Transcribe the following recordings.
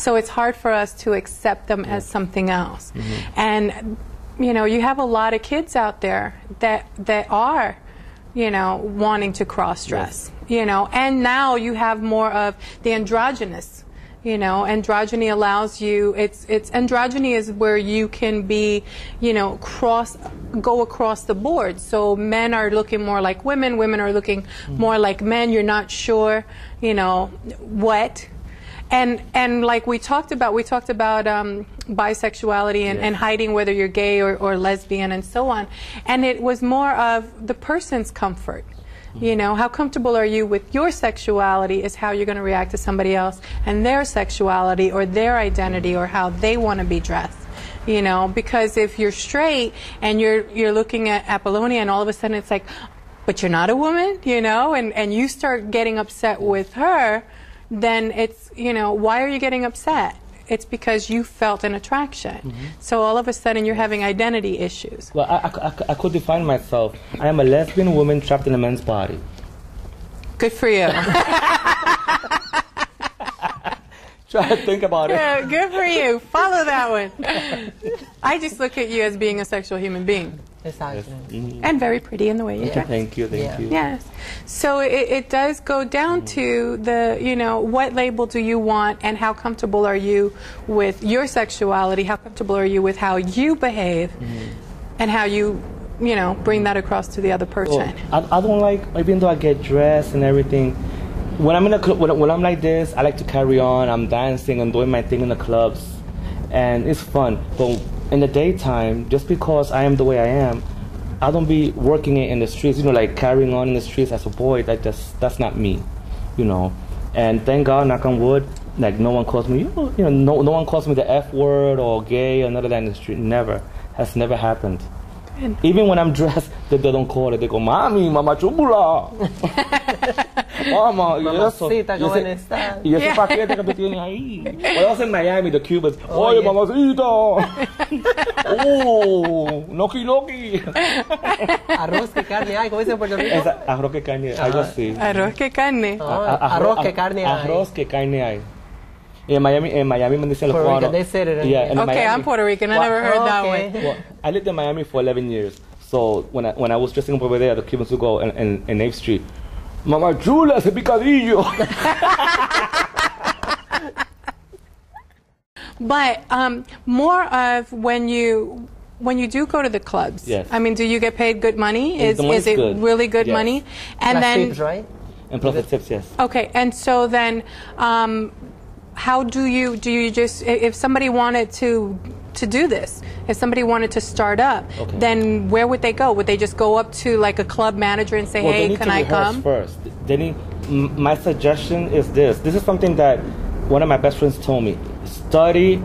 So it's hard for us to accept them as something else. And, you know, you have a lot of kids out there that are, you know, wanting to cross-dress, you know, and now you have more of the androgynous, you know, androgyny allows you, it's androgyny is where you can be, you know, go across the board. So men are looking more like women are looking more like men, you're not sure, you know, what. And like we talked about bisexuality and hiding whether you're gay or lesbian and so on. And it was more of the person's comfort. You know, how comfortable are you with your sexuality is how you're going to react to somebody else and their sexuality or their identity or how they want to be dressed. You know, because if you're straight and you're looking at Appolonia and all of a sudden it's like, but you're not a woman, you know, and you start getting upset with her, then it's, you know, why are you getting upset? It's because you felt an attraction. So all of a sudden you're having identity issues. Well, I could define myself. I am a lesbian woman trapped in a man's body. Good for you. Try to think about it. Yeah, good for you. Follow that one. I just look at you as being a sexual human being. Exactly. And very pretty in the way you dress. Thank you, thank you. Yes. So it does go down to the, you know, what label do you want and how comfortable are you with your sexuality? How comfortable are you with how you behave and how you know, bring that across to the other person? Well, I don't like, even though I get dressed and everything, when I'm in a club, when I'm like this, I like to carry on. I'm dancing and doing my thing in the clubs, and it's fun. But in the daytime, just because I am the way I am, I don't be working it in the streets, you know, like carrying on in the streets as a boy. That's not me, you know. And thank God, knock on wood, like no one calls me, you know, no one calls me the F word or gay or none of that in the street. Never, has never happened. Good. Even when I'm dressed, they don't call it. They go, "Mami, mama chula." Mama, mamacita, ¿cómo estás? Y ese paquete que tú tienes ahí. Cuando vas en Miami, the Cubans, oye, mamacita. Oh, Noki Loki. Arroz que carne hay, ¿cómo dice en Puerto Rico? Arroz que carne, algo así. Arroz que carne. Arroz que carne hay. Arroz que carne hay. In Miami, me dicen los cubanos. They said it. Yeah, okay, Miami, I'm Puerto Rican. I never heard that one. Well, I lived in Miami for 11 years. So when I was dressing up over there, the Cubans would go in 8th Street. Mama chula, ese picadillo. But more of when you do go to the clubs. Yes. I mean, do you get paid good money? Is it good. really good money? And plus then tips, right? And plus the tips, yes. Okay, and so then, how do you just, if somebody wanted to do this, if somebody wanted to start up, then where would they go? Would they just go up to like a club manager and say, hey, can I come? First. My suggestion is this. This is something that one of my best friends told me. Study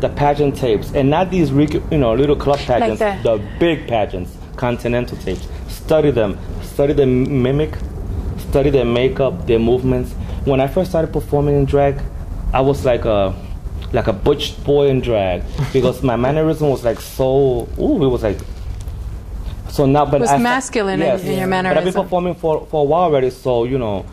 the pageant tapes, and not these little club pageants, like the big pageants, continental tapes. Study them. Study the mimic. Study their makeup, their movements. When I first started performing in drag, I was like a butch boy in drag because my mannerism was like so. It was like. So now, but it was masculine in your mannerism. But I've been performing for a while already, so I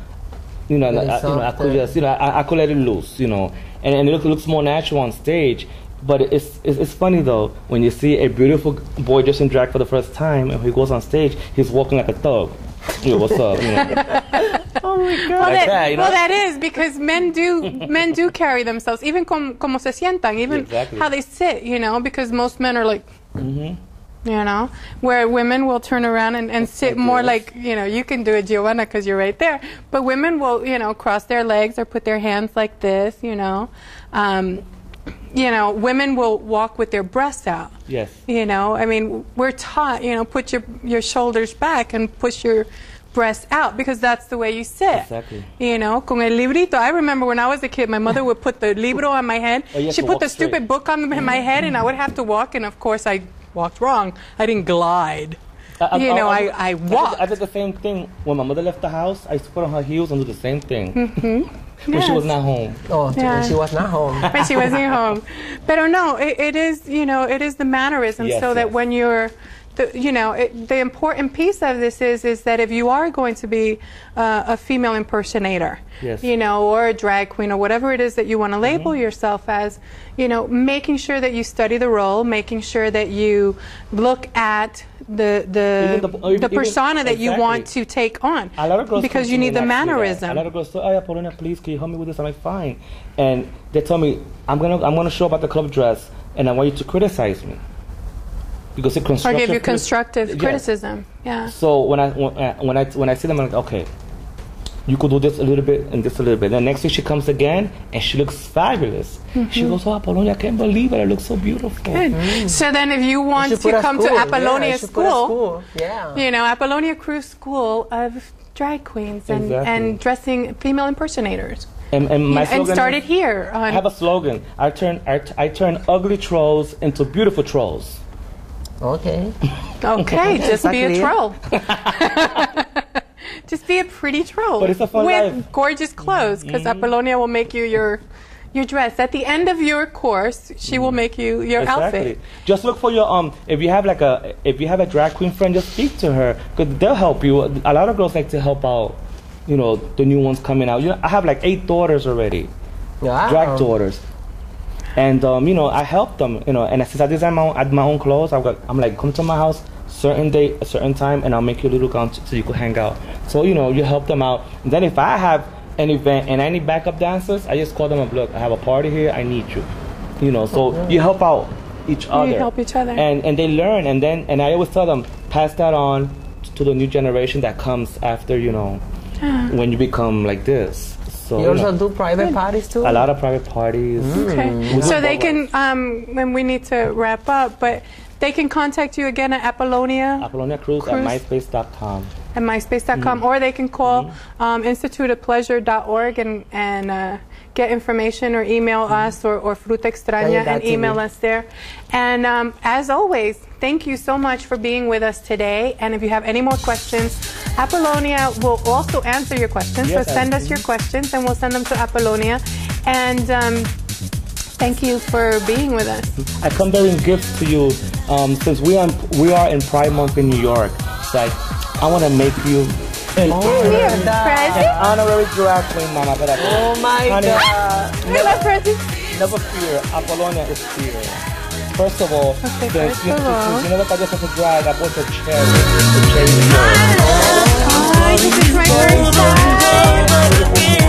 could just I could let it loose, and it looks more natural on stage. But it's funny though when you see a beautiful boy just in drag for the first time and he goes on stage, he's walking like a thug. What's up? Oh my God! Well, that is because men do carry themselves, even como se sientan, even how they sit. Because most men are like. Where women will turn around and sit more like, you can do it, Giovanna, because you're right there. But women will, cross their legs or put their hands like this, women will walk with their breasts out. Yes. I mean, we're taught, put your shoulders back and push your breasts out because that's the way you sit. Exactly. Con el librito. I remember when I was a kid, my mother would put the libro on my head. She put the stupid book on my head, and I would have to walk, and of course I walked wrong. I didn't glide. I walked. I did the same thing. When my mother left the house, I used to put on her heels and do the same thing. When she was not home. Oh, when she was not home. When she wasn't home. But no, it is, it is the mannerism so that when you're the important piece of this is that if you are going to be a female impersonator, yes. Or a drag queen or whatever it is that you want to label yourself as, making sure that you study the role, making sure that you look at the persona that you want to take on, a lot of girls because you need the mannerism. A lot of girls say, "Oh, Appolonia, please, can you help me with this?" I'm like, "Fine," and they tell me, "I'm gonna show up at the club dress, and I want you to criticize me." Because it or give you constructive criticism. Yeah. So when I see them, I'm like, okay, you could do this a little bit and this a little bit. And the next thing she comes again and she looks fabulous. She goes, "Oh, Appolonia, I can't believe it. I look so beautiful." Good. So then, if you want to come to Appolonia School, Appolonia Cruz School of Drag Queens and dressing female impersonators. And my slogan started here. I have a slogan. I turn ugly trolls into beautiful trolls. Okay. Okay, just be a troll. Just be a pretty troll. But it's a fun with life. Gorgeous clothes, because Appolonia will make you your dress. At the end of your course, she will make you your outfit. Just look for your if you have a drag queen friend, just speak to her, because they'll help you. A lot of girls like to help out, the new ones coming out. I have like 8 daughters already, drag daughters. And I help them, and since I design my own clothes, I'm like, come to my house certain day, a certain time, and I'll make you a little gown so you can hang out. So you help them out. And then if I have an event and I need backup dancers, I just call them up. Look, I have a party here. I need you. So you help out each other. You help each other. And they learn, and I always tell them, pass that on to the new generation that comes after. When you become like this. So, you also do private parties too? A lot of private parties. Okay. So they can, and we need to wrap up, but they can contact you again at Appolonia Cruz at myspace.com. At myspace.com, or they can call instituteofpleasure.org and get information, or email us or Fruta Extraña and email us there. And as always, thank you so much for being with us today. And if you have any more questions, Appolonia will also answer your questions. Yes, so send us your questions and we'll send them to Appolonia. And thank you for being with us. I come bearing gifts to you since we are in Pride Month in New York. So I want to make you an honorary drag queen, Mama. Oh my God. Never fear. Apolonia is fear. First of all, since you know that I just have to drag, I bought a cherry. The cherry is yours. This is my first time.